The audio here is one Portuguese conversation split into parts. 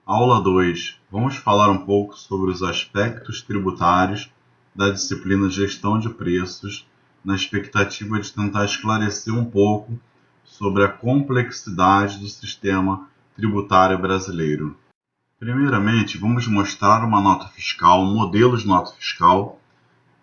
Aula 2. Vamos falar um pouco sobre os aspectos tributários da disciplina Gestão de Preços, na expectativa de tentar esclarecer um pouco sobre a complexidade do sistema tributário brasileiro. Primeiramente, vamos mostrar uma nota fiscal, um modelo de nota fiscal,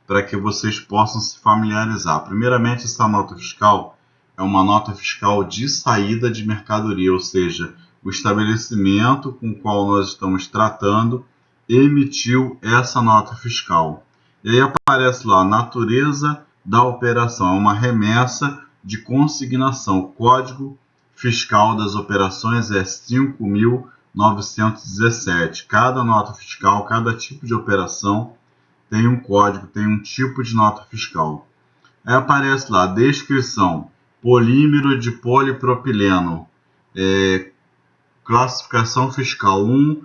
para que vocês possam se familiarizar. Primeiramente, essa nota fiscal é uma nota fiscal de saída de mercadoria, ou seja, o estabelecimento com o qual nós estamos tratando emitiu essa nota fiscal. E aí aparece lá, natureza da operação, é uma remessa de consignação. O código fiscal das operações é 5.917. Cada nota fiscal, cada tipo de operação tem um código, tem um tipo de nota fiscal. Aí aparece lá, descrição, polímero de polipropileno, classificação fiscal 1,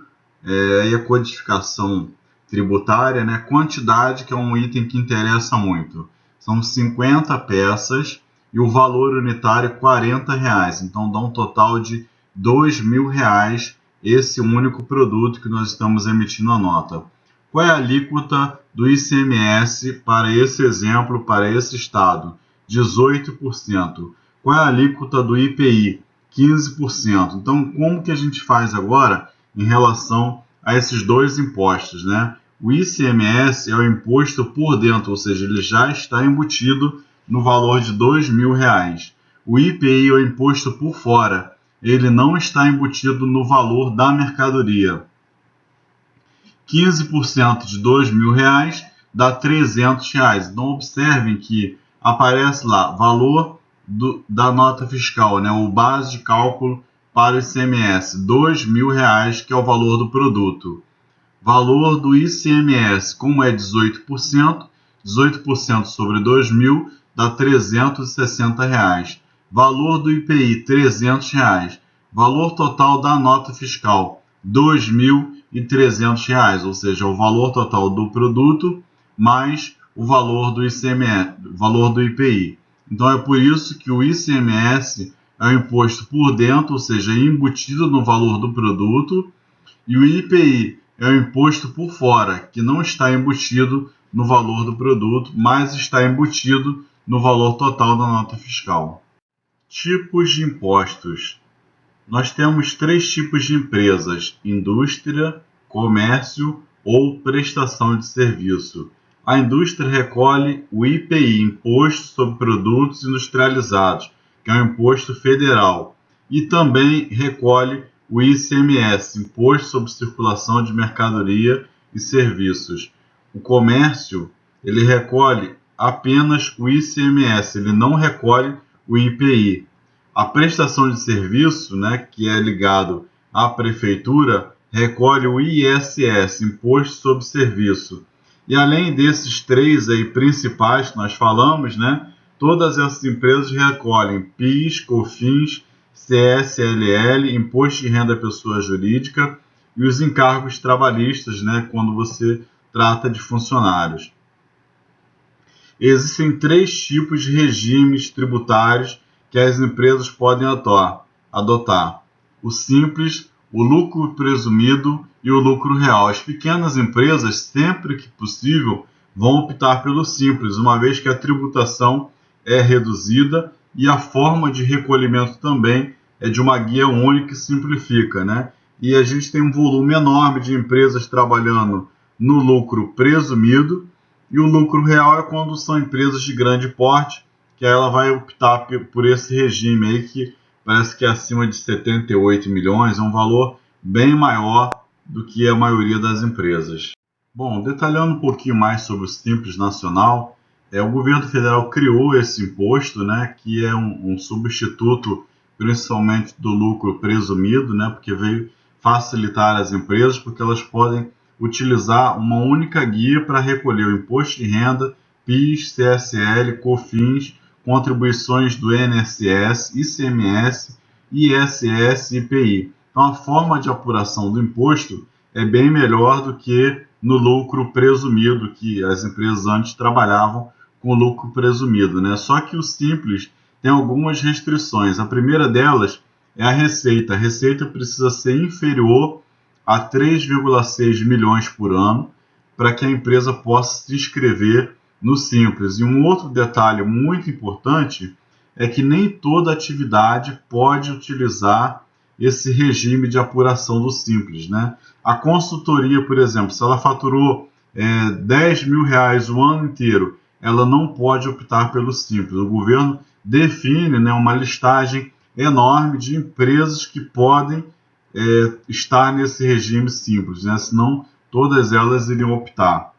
e a codificação tributária, né? Quantidade, que é um item que interessa muito. São 50 peças e o valor unitário é R$40. Então dá um total de R$2.000 esse único produto que nós estamos emitindo a nota. Qual é a alíquota do ICMS para esse exemplo, para esse estado? 18%. Qual é a alíquota do IPI? 15%. Então, como que a gente faz agora em relação a esses dois impostos, né? O ICMS é o imposto por dentro, ou seja, ele já está embutido no valor de R$2.000. O IPI é o imposto por fora, ele não está embutido no valor da mercadoria. 15% de R$2.000 dá R$300. Então, observem que aparece lá, valor da nota fiscal, né? O base de cálculo para o ICMS, R$2.000, que é o valor do produto. Valor do ICMS, como é 18%, 18% sobre 2.000 dá R$360. Valor do IPI, R$300. Valor total da nota fiscal, R$2.300, ou seja, o valor total do produto mais o valor do ICMS, valor do IPI. Então é por isso que o ICMS é um imposto por dentro, ou seja, embutido no valor do produto, e o IPI é um imposto por fora, que não está embutido no valor do produto, mas está embutido no valor total da nota fiscal. Tipos de impostos. Nós temos 3 tipos de empresas: indústria, comércio ou prestação de serviço. A indústria recolhe o IPI, Imposto sobre Produtos Industrializados, que é um imposto federal, e também recolhe o ICMS, Imposto sobre Circulação de Mercadoria e Serviços. O comércio, ele recolhe apenas o ICMS, ele não recolhe o IPI. A prestação de serviço, né, que é ligado à prefeitura, recolhe o ISS, Imposto sobre Serviço. E além desses 3 aí principais que nós falamos, né, todas essas empresas recolhem PIS, COFINS, CSLL, Imposto de Renda à Pessoa Jurídica e os encargos trabalhistas, né, quando você trata de funcionários. Existem 3 tipos de regimes tributários que as empresas podem adotar: o simples, o lucro presumido e o lucro real. As pequenas empresas, sempre que possível, vão optar pelo simples, uma vez que a tributação é reduzida e a forma de recolhimento também é de uma guia única e simplifica, né? E a gente tem um volume enorme de empresas trabalhando no lucro presumido, e o lucro real é quando são empresas de grande porte, que ela vai optar por esse regime aí, que parece que é acima de 78 milhões, é um valor bem maior do que a maioria das empresas. Bom, detalhando um pouquinho mais sobre o Simples Nacional, o governo federal criou esse imposto, né, que é um substituto principalmente do lucro presumido, né, porque veio facilitar as empresas, porque elas podem utilizar uma única guia para recolher o imposto de renda, PIS, CSL, COFINS, contribuições do INSS, ICMS, ISS e IPI. Então, a forma de apuração do imposto é bem melhor do que no lucro presumido, que as empresas antes trabalhavam com lucro presumido, né? Só que o Simples tem algumas restrições. A primeira delas é a receita. A receita precisa ser inferior a 3,6 milhões por ano para que a empresa possa se inscrever no Simples. E um outro detalhe muito importante é que nem toda atividade pode utilizar esse regime de apuração do Simples, né? A consultoria, por exemplo, se ela faturou 10 mil reais o ano inteiro, ela não pode optar pelo Simples. O governo define, né, uma listagem enorme de empresas que podem estar nesse regime Simples, né? Senão todas elas iriam optar.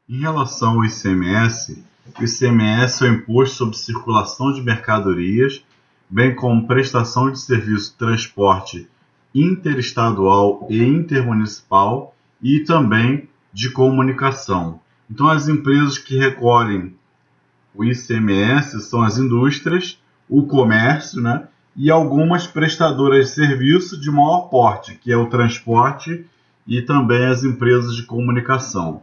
Em relação ao ICMS, o ICMS é o Imposto sobre Circulação de Mercadorias, bem como prestação de serviço de transporte interestadual e intermunicipal e também de comunicação. Então, as empresas que recolhem o ICMS são as indústrias, o comércio, né, e algumas prestadoras de serviço de maior porte, que é o transporte e também as empresas de comunicação.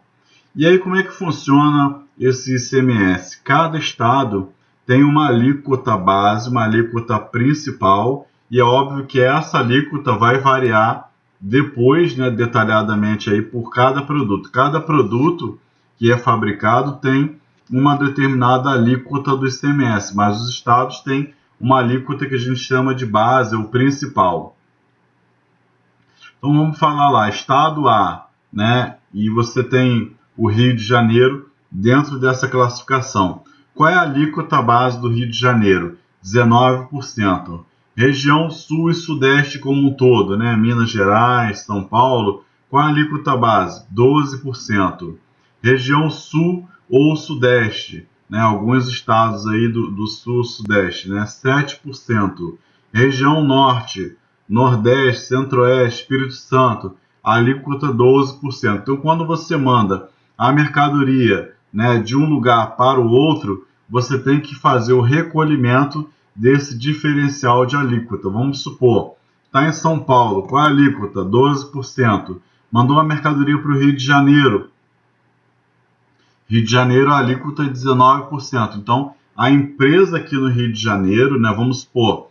E aí, como é que funciona esse ICMS? Cada estado tem uma alíquota base, uma alíquota principal, e é óbvio que essa alíquota vai variar depois, né, detalhadamente aí por cada produto. Cada produto que é fabricado tem uma determinada alíquota do ICMS, mas os estados têm uma alíquota que a gente chama de base, ou principal. Então vamos falar lá, estado A, né? E você tem o Rio de Janeiro dentro dessa classificação. Qual é a alíquota base do Rio de Janeiro? 19%. Região Sul e Sudeste como um todo, né? Minas Gerais, São Paulo, qual é a alíquota base? 12%. Região Sul ou Sudeste, né? Alguns estados aí do Sul e Sudeste, né? 7%. Região Norte, Nordeste, Centro-Oeste, Espírito Santo, a alíquota 12%. Então, quando você manda a mercadoria, né, de um lugar para o outro, você tem que fazer o recolhimento desse diferencial de alíquota. Vamos supor, está em São Paulo, qual é a alíquota? 12%. Mandou a mercadoria para o Rio de Janeiro. Rio de Janeiro, a alíquota é 19%. Então, a empresa aqui no Rio de Janeiro, né, vamos supor,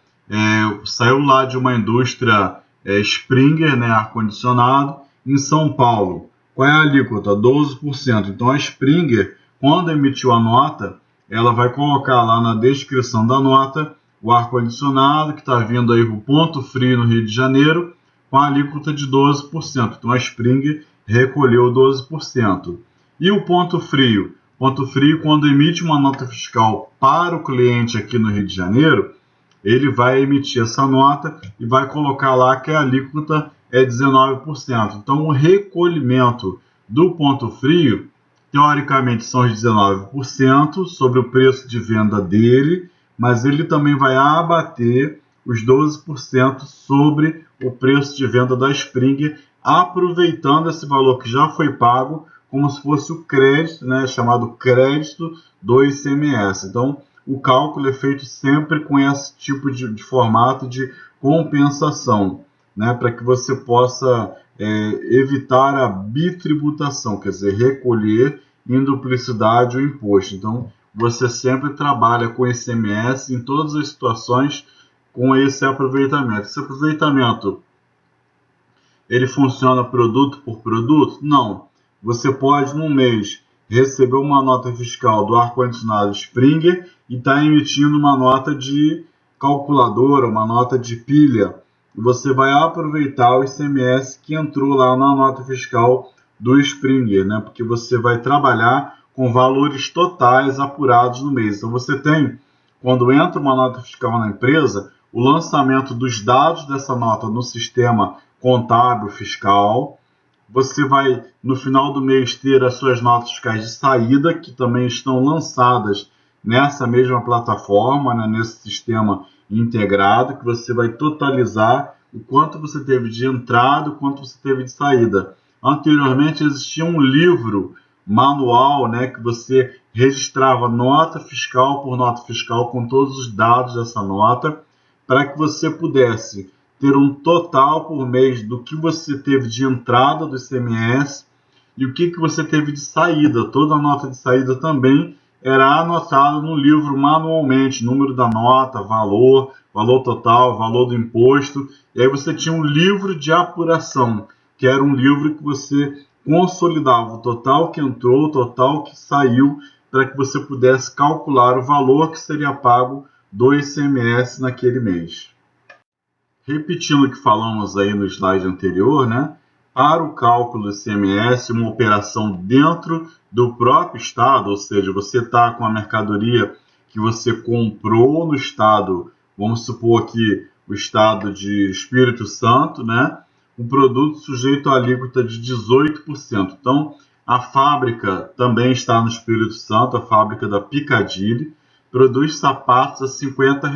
saiu lá de uma indústria Springer, né, ar-condicionado, em São Paulo. Qual é a alíquota? 12%. Então, a Springer, quando emitiu a nota, ela vai colocar lá na descrição da nota o ar-condicionado que está vindo aí para o Ponto Frio no Rio de Janeiro, com a alíquota de 12%. Então, a Springer recolheu 12%. E o Ponto Frio? Ponto Frio, quando emite uma nota fiscal para o cliente aqui no Rio de Janeiro, ele vai emitir essa nota e vai colocar lá que a alíquota é 19%. Então, o recolhimento do Ponto Frio, teoricamente, são os 19% sobre o preço de venda dele, mas ele também vai abater os 12% sobre o preço de venda da Springer, aproveitando esse valor que já foi pago como se fosse o crédito, né, chamado crédito do ICMS. Então, o cálculo é feito sempre com esse tipo de formato de compensação, né, para que você possa evitar a bitributação, quer dizer, recolher em duplicidade o imposto. Então, você sempre trabalha com ICMS em todas as situações com esse aproveitamento. Esse aproveitamento, ele funciona produto por produto? Não. Você pode, num mês, receber uma nota fiscal do ar-condicionado Springer e está emitindo uma nota de calculadora, uma nota de pilha. Você vai aproveitar o ICMS que entrou lá na nota fiscal do Springer, né? Porque você vai trabalhar com valores totais apurados no mês. Então você tem, quando entra uma nota fiscal na empresa, o lançamento dos dados dessa nota no sistema contábil fiscal. Você vai, no final do mês, ter as suas notas fiscais de saída, que também estão lançadas nessa mesma plataforma, né, nesse sistema integrado, que você vai totalizar o quanto você teve de entrada, o quanto você teve de saída. Anteriormente existia um livro manual, né, que você registrava nota fiscal por nota fiscal com todos os dados dessa nota, para que você pudesse ter um total por mês do que você teve de entrada do ICMS e o que você teve de saída. Toda a nota de saída também era anotada no livro manualmente, número da nota, valor valor total, valor do imposto, e aí você tinha um livro de apuração, que era um livro que você consolidava o total que entrou, o total que saiu, para que você pudesse calcular o valor que seria pago do ICMS naquele mês. Repetindo o que falamos aí no slide anterior, né? Para o cálculo do ICMS, uma operação dentro do próprio estado, ou seja, você está com a mercadoria que você comprou no estado, vamos supor aqui o estado de Espírito Santo, né? Um produto sujeito à alíquota de 18%. Então, a fábrica também está no Espírito Santo, a fábrica da Piccadilly, produz sapatos a R$ 50.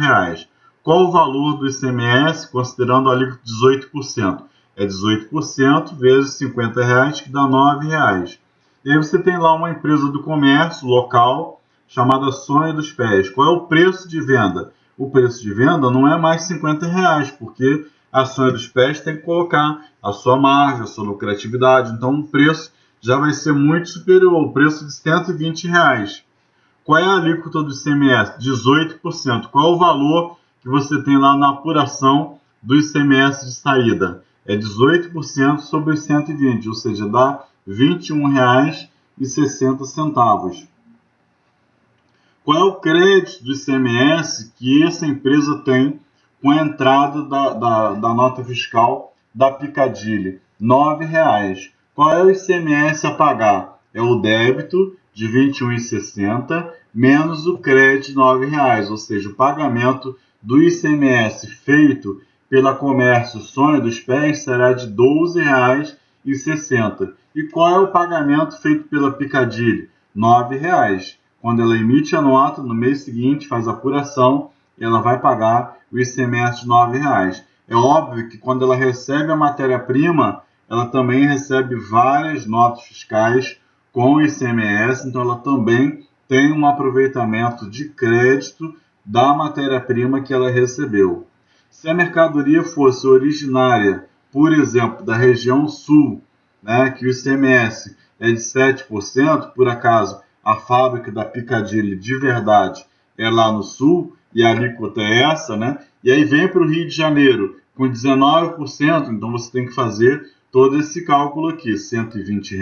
Qual o valor do ICMS, considerando a alíquota de 18%? É 18% vezes R$ 50, que dá R$ 9. E aí você tem lá uma empresa do comércio local chamada Sonho dos Pés. Qual é o preço de venda? O preço de venda não é mais R$ 50, porque a Sonho dos Pés tem que colocar a sua margem, a sua lucratividade. Então o preço já vai ser muito superior ao preço de R$ 120. Qual é a alíquota do ICMS? 18%. Qual é o valor que você tem lá na apuração do ICMS de saída? É 18% sobre os 120, ou seja, dá R$ 21,60. Qual é o crédito do ICMS que essa empresa tem com a entrada da nota fiscal da Piccadilly? R$ 9. Qual é o ICMS a pagar? É o débito de R$ 21,60 menos o crédito de R$ 9, ou seja, o pagamento do ICMS feito pela Comércio Sonho dos Pés será de R$ 12,60. E qual é o pagamento feito pela Piccadilly? R$ 9. Quando ela emite a nota, no mês seguinte faz a apuração, ela vai pagar o ICMS de R$ 9. É óbvio que quando ela recebe a matéria-prima, ela também recebe várias notas fiscais com ICMS, então ela também tem um aproveitamento de crédito da matéria-prima que ela recebeu. Se a mercadoria fosse originária, por exemplo, da região sul, né, que o ICMS é de 7%, por acaso a fábrica da Piccadilly de verdade é lá no sul, e a alíquota é essa, né? E aí vem para o Rio de Janeiro com 19%, então você tem que fazer todo esse cálculo aqui, R$ 120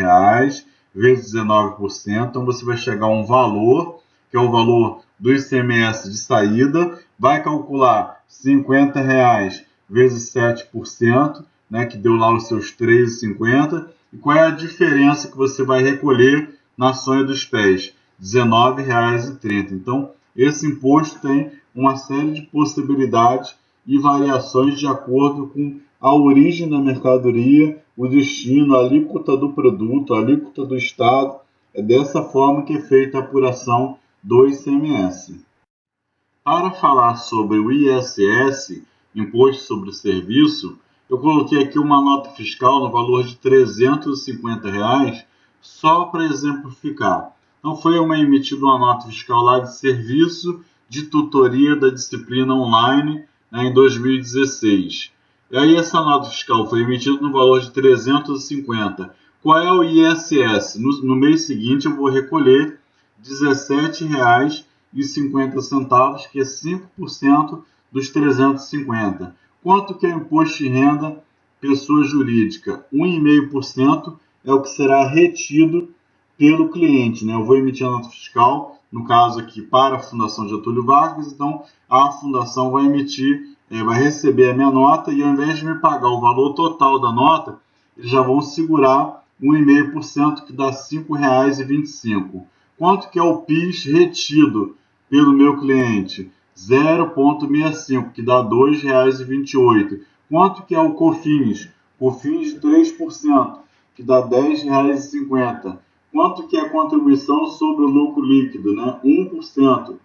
vezes 19%, então você vai chegar a um valor, que é o valor do ICMS de saída, vai calcular R$ 50 vezes 7%, né, que deu lá os seus R$ 3,50, e qual é a diferença que você vai recolher na Sonho dos Pés? R$ 19,30. Então, esse imposto tem uma série de possibilidades e variações de acordo com a origem da mercadoria, o destino, a alíquota do produto, a alíquota do estado. É dessa forma que é feita a apuração do ICMS. Para falar sobre o ISS, Imposto sobre o Serviço, eu coloquei aqui uma nota fiscal no valor de R$ 350, só para exemplificar. Então, foi emitida uma nota fiscal lá de serviço de tutoria da disciplina online, né, em 2016. E aí essa nota fiscal foi emitida no valor de 350. Qual é o ISS? No mês seguinte eu vou recolher R$ 17,50, que é 5% dos 350. Quanto que é imposto de renda pessoa jurídica? 1,5% é o que será retido pelo cliente, né? Eu vou emitir a nota fiscal, no caso aqui, para a Fundação Getúlio Vargas, então a fundação vai vai receber a minha nota e ao invés de me pagar o valor total da nota, eles já vão segurar 1,5%, que dá R$ 5,25. Quanto que é o PIS retido pelo meu cliente? 0,65, que dá R$ 2,28. Quanto que é o COFINS? COFINS de 3%, que dá R$ 10,50. Quanto que é a contribuição sobre o lucro líquido, né? 1%, R$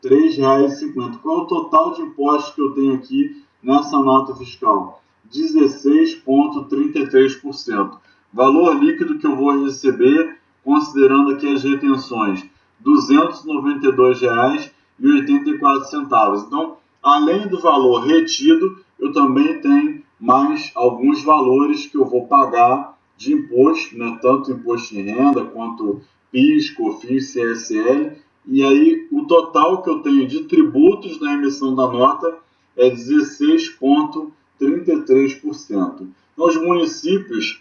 3,50. Qual é o total de impostos que eu tenho aqui nessa nota fiscal? 16,33%. Valor líquido que eu vou receber, considerando aqui as retenções, R$ 292,84. Então, além do valor retido, eu também tenho mais alguns valores que eu vou pagar de imposto, né? Tanto imposto de renda quanto PIS, COFINS, CSL, e aí o total que eu tenho de tributos na emissão da nota é 16,33%. Então, os municípios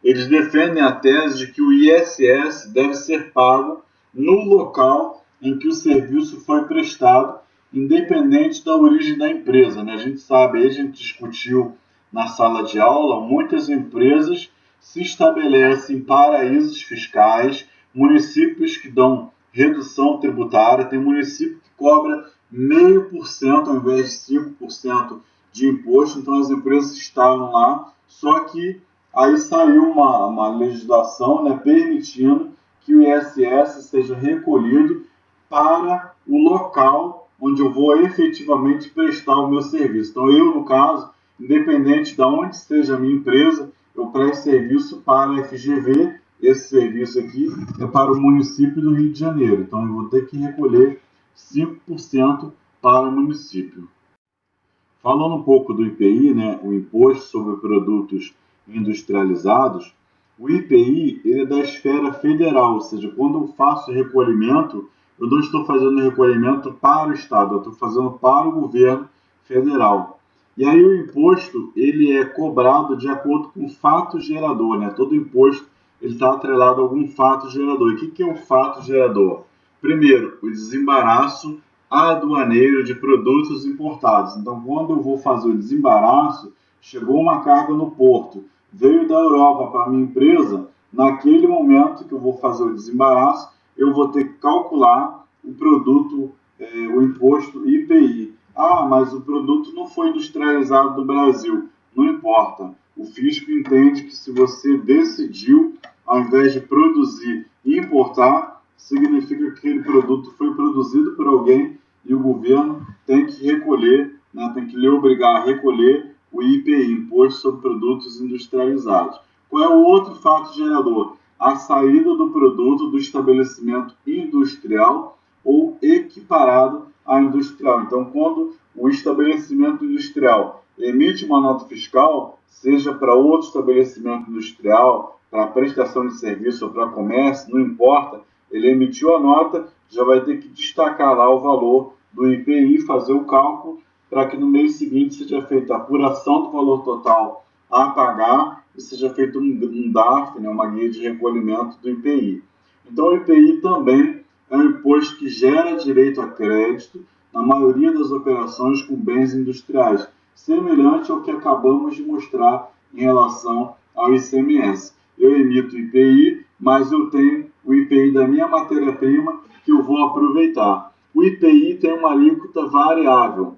eles defendem a tese de que o ISS deve ser pago no local em que o serviço foi prestado, independente da origem da empresa, né? A gente sabe, a gente discutiu na sala de aula, muitas empresas se estabelecem em paraísos fiscais, municípios que dão redução tributária, tem município que cobra 0,5% ao invés de 5% de imposto, então as empresas estavam lá, só que aí saiu uma legislação, né, permitindo que o ISS seja recolhido para o local onde eu vou efetivamente prestar o meu serviço. Então, eu, no caso, independente de onde seja a minha empresa, eu presto serviço para a FGV. Esse serviço aqui é para o município do Rio de Janeiro. Então, eu vou ter que recolher 5% para o município. Falando um pouco do IPI, né, o Imposto sobre Produtos Industrializados, o IPI ele é da esfera federal, ou seja, quando eu faço recolhimento, eu não estou fazendo recolhimento para o Estado, eu estou fazendo para o governo federal. E aí o imposto ele é cobrado de acordo com o fato gerador, né? Todo imposto ele está atrelado a algum fato gerador. E o que é um fato gerador? Primeiro, o desembaraço aduaneiro de produtos importados. Então, quando eu vou fazer o desembaraço, chegou uma carga no porto, veio da Europa para a minha empresa, naquele momento que eu vou fazer o desembaraço, eu vou ter que calcular o produto, o imposto IPI. Ah, mas o produto não foi industrializado no Brasil. Não importa. O fisco entende que se você decidiu, ao invés de produzir e importar, significa que aquele produto foi produzido por alguém e o governo tem que recolher, né, tem que lhe obrigar a recolher o IPI, Imposto sobre Produtos Industrializados. Qual é o outro fato gerador? A saída do produto do estabelecimento industrial ou equiparado a industrial. Então, quando o estabelecimento industrial emite uma nota fiscal, seja para outro estabelecimento industrial, para prestação de serviço ou para comércio, não importa, ele emitiu a nota, já vai ter que destacar lá o valor do IPI, fazer o cálculo, para que no mês seguinte seja feita a apuração do valor total a pagar e seja feito um DARF, né, uma guia de recolhimento do IPI. Então, o IPI também é um imposto que gera direito a crédito na maioria das operações com bens industriais, semelhante ao que acabamos de mostrar em relação ao ICMS. Eu emito o IPI, mas eu tenho o IPI da minha matéria-prima que eu vou aproveitar. O IPI tem uma alíquota variável.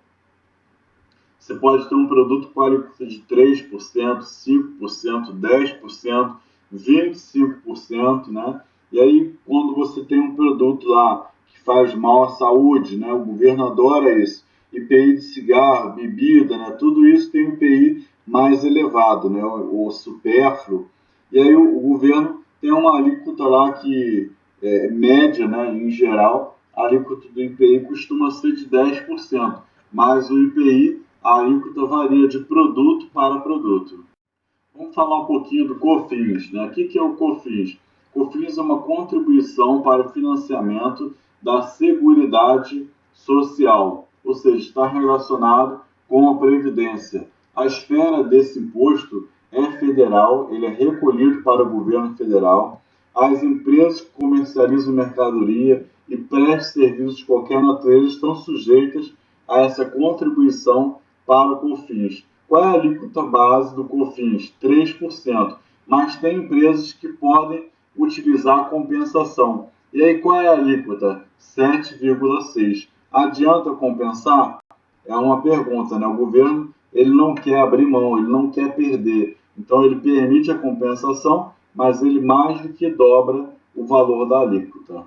Você pode ter um produto com alíquota de 3%, 5%, 10%, 25%, né? E aí, quando você tem um produto lá que faz mal à saúde, né? O governo adora isso. IPI de cigarro, bebida, né? Tudo isso tem um IPI mais elevado, né? O supérfluo. E aí o governo tem uma alíquota lá que é média, né? Em geral, a alíquota do IPI costuma ser de 10%, mas o IPI, a alíquota varia de produto para produto. Vamos falar um pouquinho do COFINS, né? O que é o COFINS? COFINS é uma contribuição para o financiamento da Seguridade Social, ou seja, está relacionado com a Previdência. A esfera desse imposto é federal, ele é recolhido para o governo federal. As empresas que comercializam mercadoria e prestam serviços de qualquer natureza estão sujeitas a essa contribuição para o COFINS. Qual é a alíquota base do COFINS? 3%. Mas tem empresas que podem utilizar a compensação. E aí qual é a alíquota? 7,6%. Adianta compensar? É uma pergunta, né? O governo ele não quer abrir mão, ele não quer perder. Então ele permite a compensação, mas ele mais do que dobra o valor da alíquota.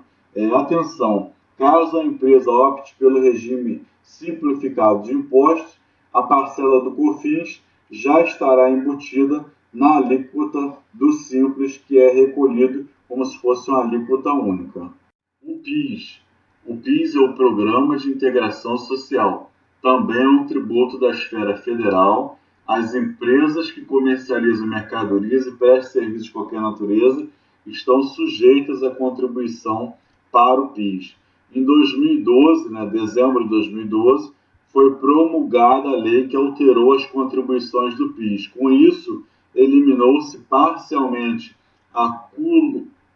Atenção, caso a empresa opte pelo regime simplificado de impostos, a parcela do COFINS já estará embutida na alíquota do Simples, que é recolhido como se fosse uma alíquota única. O PIS. O PIS é o Programa de Integração Social. Também é um tributo da esfera federal. As empresas que comercializam mercadorias e prestam serviços de qualquer natureza estão sujeitas à contribuição para o PIS. Em 2012, dezembro de 2012, foi promulgada a lei que alterou as contribuições do PIS. Com isso, eliminou-se parcialmente a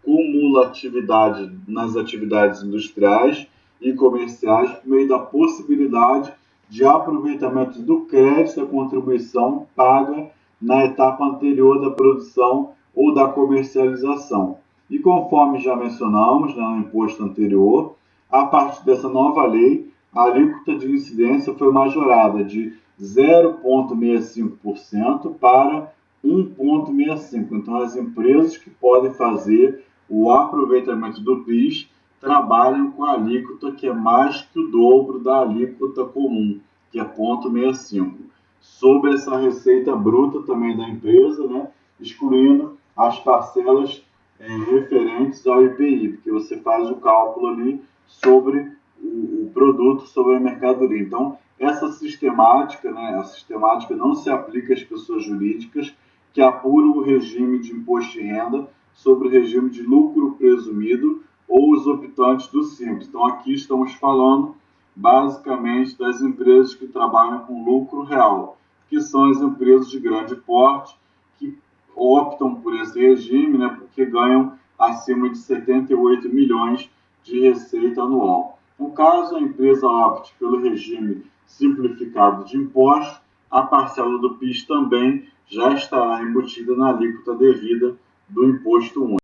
cumulatividade nas atividades industriais e comerciais por meio da possibilidade de aproveitamento do crédito da contribuição paga na etapa anterior da produção ou da comercialização. E conforme já mencionamos no imposto anterior, a partir dessa nova lei, a alíquota de incidência foi majorada de 0,65% para 1,65%. Então, as empresas que podem fazer o aproveitamento do PIS trabalham com a alíquota que é mais que o dobro da alíquota comum, que é 0,65%, sobre essa receita bruta também da empresa, né, excluindo as parcelas referentes ao IPI, porque você faz o cálculo ali sobre o produto, sobre a mercadoria. Então, essa sistemática, né, a sistemática não se aplica às pessoas jurídicas que apuram o regime de imposto de renda sobre o regime de lucro presumido ou os optantes do Simples. Então, aqui estamos falando basicamente das empresas que trabalham com lucro real, que são as empresas de grande porte que optam por esse regime, né, porque ganham acima de 78 milhões de receita anual. No caso a empresa opte pelo regime simplificado de impostos, a parcela do PIS também já estará embutida na alíquota devida do imposto único.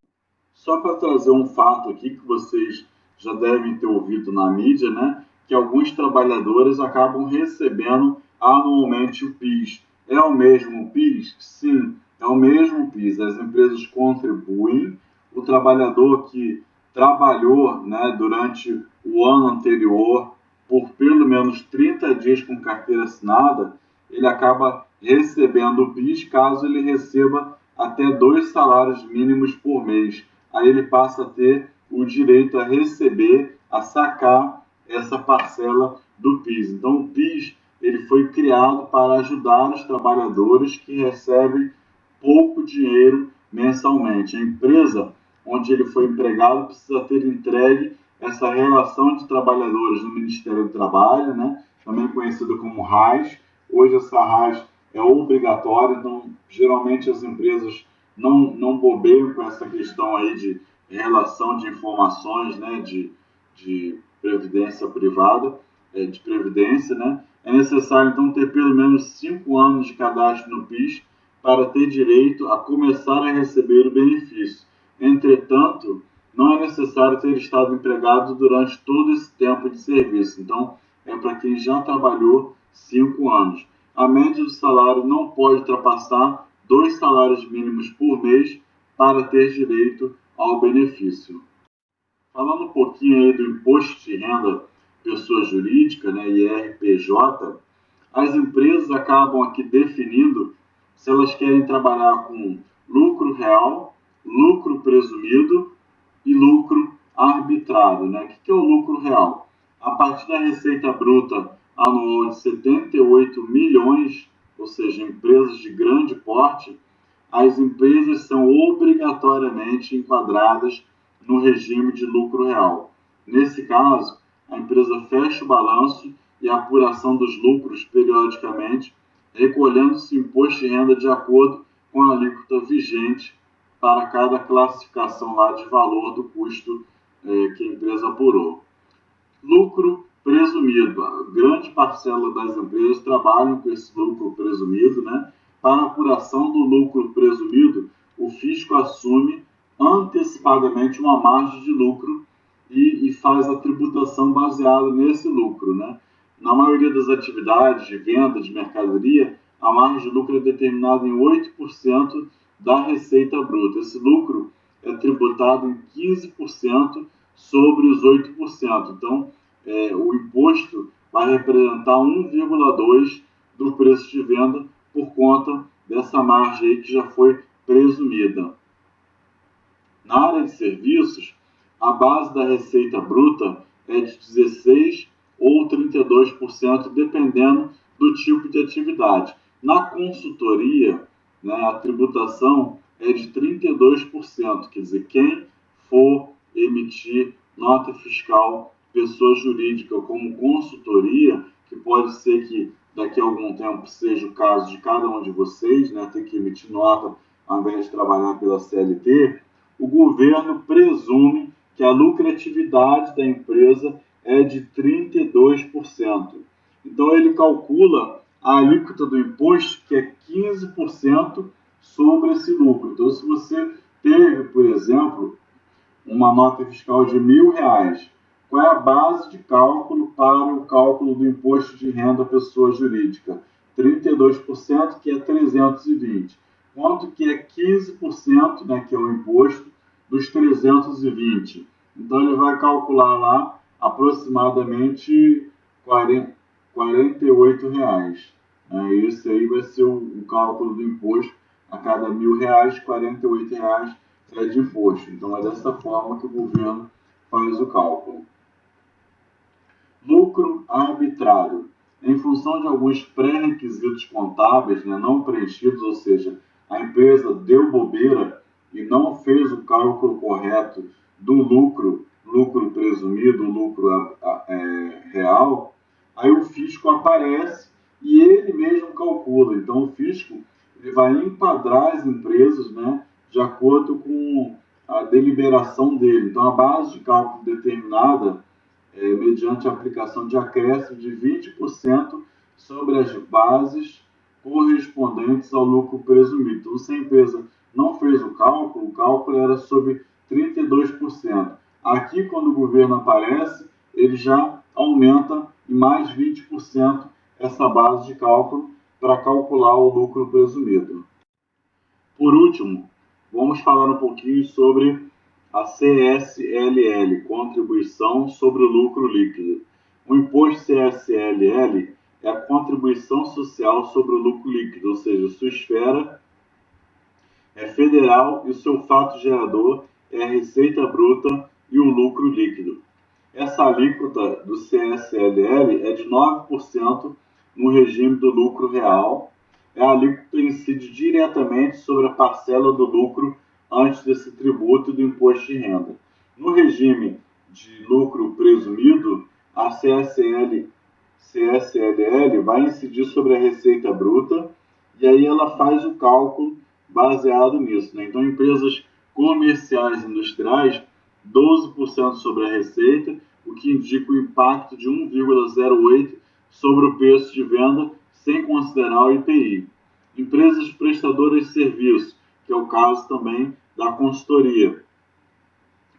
Só para trazer um fato aqui que vocês já devem ter ouvido na mídia, né, que alguns trabalhadores acabam recebendo anualmente o PIS. É o mesmo PIS? Sim, é o mesmo PIS. As empresas contribuem, o trabalhador que trabalhou, né, durante o ano anterior por pelo menos 30 dias com carteira assinada, ele acaba recebendo o PIS caso ele receba até 2 salários mínimos por mês. Aí ele passa a ter o direito a receber, a sacar essa parcela do PIS. Então o PIS ele foi criado para ajudar os trabalhadores que recebem pouco dinheiro mensalmente. A empresa onde ele foi empregado precisa ter entregue essa relação de trabalhadores no Ministério do Trabalho, né? Também conhecido como RAS. Hoje essa RAS é obrigatória, então geralmente as empresas não bobeiam com essa questão aí de relação de informações, né, de previdência privada, de previdência, né? É necessário então ter pelo menos 5 anos de cadastro no PIS para ter direito a começar a receber o benefício. Entretanto, não é necessário ter estado empregado durante todo esse tempo de serviço. Então, é para quem já trabalhou 5 anos. A média do salário não pode ultrapassar 2 salários mínimos por mês para ter direito ao benefício. Falando um pouquinho aí do imposto de renda pessoa jurídica, né, IRPJ, as empresas acabam aqui definindo se elas querem trabalhar com lucro real, lucro presumido e lucro arbitrado, né? O que é o lucro real? A partir da receita bruta anual de 78 milhões, ou seja, empresas de grande porte, as empresas são obrigatoriamente enquadradas no regime de lucro real. Nesse caso, a empresa fecha o balanço e a apuração dos lucros periodicamente, recolhendo-se imposto de renda de acordo com a alíquota vigente para cada classificação lá de valor do custo que a empresa apurou. Lucro presumido. A grande parcela das empresas trabalham com esse lucro presumido, né? Para a apuração do lucro presumido, o fisco assume antecipadamente uma margem de lucro e faz a tributação baseada nesse lucro, né? Na maioria das atividades de venda de mercadoria, a margem de lucro é determinada em 8% da receita bruta. Esse lucro é tributado em 15% sobre os 8%. Então, o imposto vai representar 1,2% do preço de venda por conta dessa margem aí que já foi presumida. Na área de serviços, a base da receita bruta é de 16% ou 32%, dependendo do tipo de atividade. Na consultoria, né, a tributação é de 32%, quer dizer, quem for emitir nota fiscal pessoa jurídica como consultoria, que pode ser que daqui a algum tempo seja o caso de cada um de vocês, né, ter que emitir nota ao invés de trabalhar pela CLT, o governo presume que a lucratividade da empresa é de 32%. Então ele calcula a alíquota do imposto, que é 15% sobre esse lucro. Então, se você teve, por exemplo, uma nota fiscal de R$1.000, qual é a base de cálculo para o cálculo do imposto de renda à pessoa jurídica? 32%, que é 320. Quanto que é 15%, né, que é o imposto, dos 320? Então, ele vai calcular lá aproximadamente R$48. Esse aí vai ser o cálculo do imposto. A cada R$1.000, R$48 é de imposto. Então, é dessa forma que o governo faz o cálculo. Lucro arbitrado. Em função de alguns pré-requisitos contábeis, né, não preenchidos, ou seja, a empresa deu bobeira e não fez o cálculo correto do lucro presumido, lucro real, aí o fisco aparece e ele mesmo calcula. Então, o fisco ele vai enquadrar as empresas, né, de acordo com a deliberação dele. Então, a base de cálculo determinada mediante a aplicação de acréscimo de 20% sobre as bases correspondentes ao lucro presumido. Então, se a empresa não fez o cálculo era sobre 32%. Aqui, quando o governo aparece, ele já aumenta em mais 20% essa base de cálculo para calcular o lucro presumido. Por último, vamos falar um pouquinho sobre a CSLL, Contribuição sobre o Lucro Líquido. O imposto CSLL é a contribuição social sobre o lucro líquido, ou seja, sua esfera é federal e o seu fato gerador é a receita bruta e o lucro líquido. Essa alíquota do CSLL é de 9% no regime do lucro real. A alíquota incide diretamente sobre a parcela do lucro antes desse tributo do imposto de renda. No regime de lucro presumido, a CSLL vai incidir sobre a receita bruta e aí ela faz o cálculo baseado nisso, né? Então, empresas comerciais e industriais, 12% sobre a receita, o que indica o impacto de 1,08 sobre o preço de venda, sem considerar o IPI. Empresas prestadoras de serviço, que é o caso também da consultoria.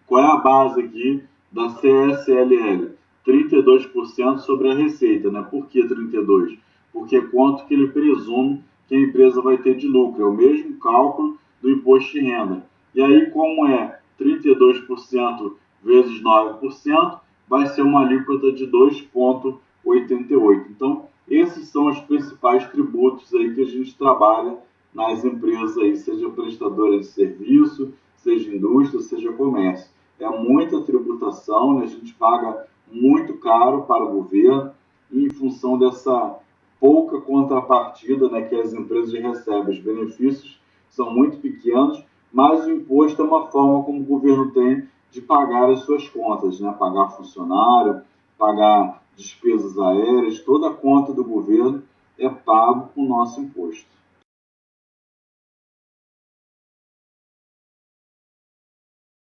Qual é a base aqui da CSLL? 32% sobre a receita, né? Por que 32%? Porque é quanto que ele presume que a empresa vai ter de lucro. É o mesmo cálculo do imposto de renda. E aí, como é 32% vezes 9%, vai ser uma alíquota de 2,88. Então, esses são os principais tributos aí que a gente trabalha nas empresas, aí, seja prestadora de serviço, seja indústria, seja comércio. É muita tributação, né? A gente paga muito caro para o governo e em função dessa pouca contrapartida, né, que as empresas recebem. Os benefícios são muito pequenos, mas o imposto é uma forma como o governo tem de pagar as suas contas, né? Pagar funcionário, pagar despesas aéreas, toda a conta do governo é pago com o nosso imposto.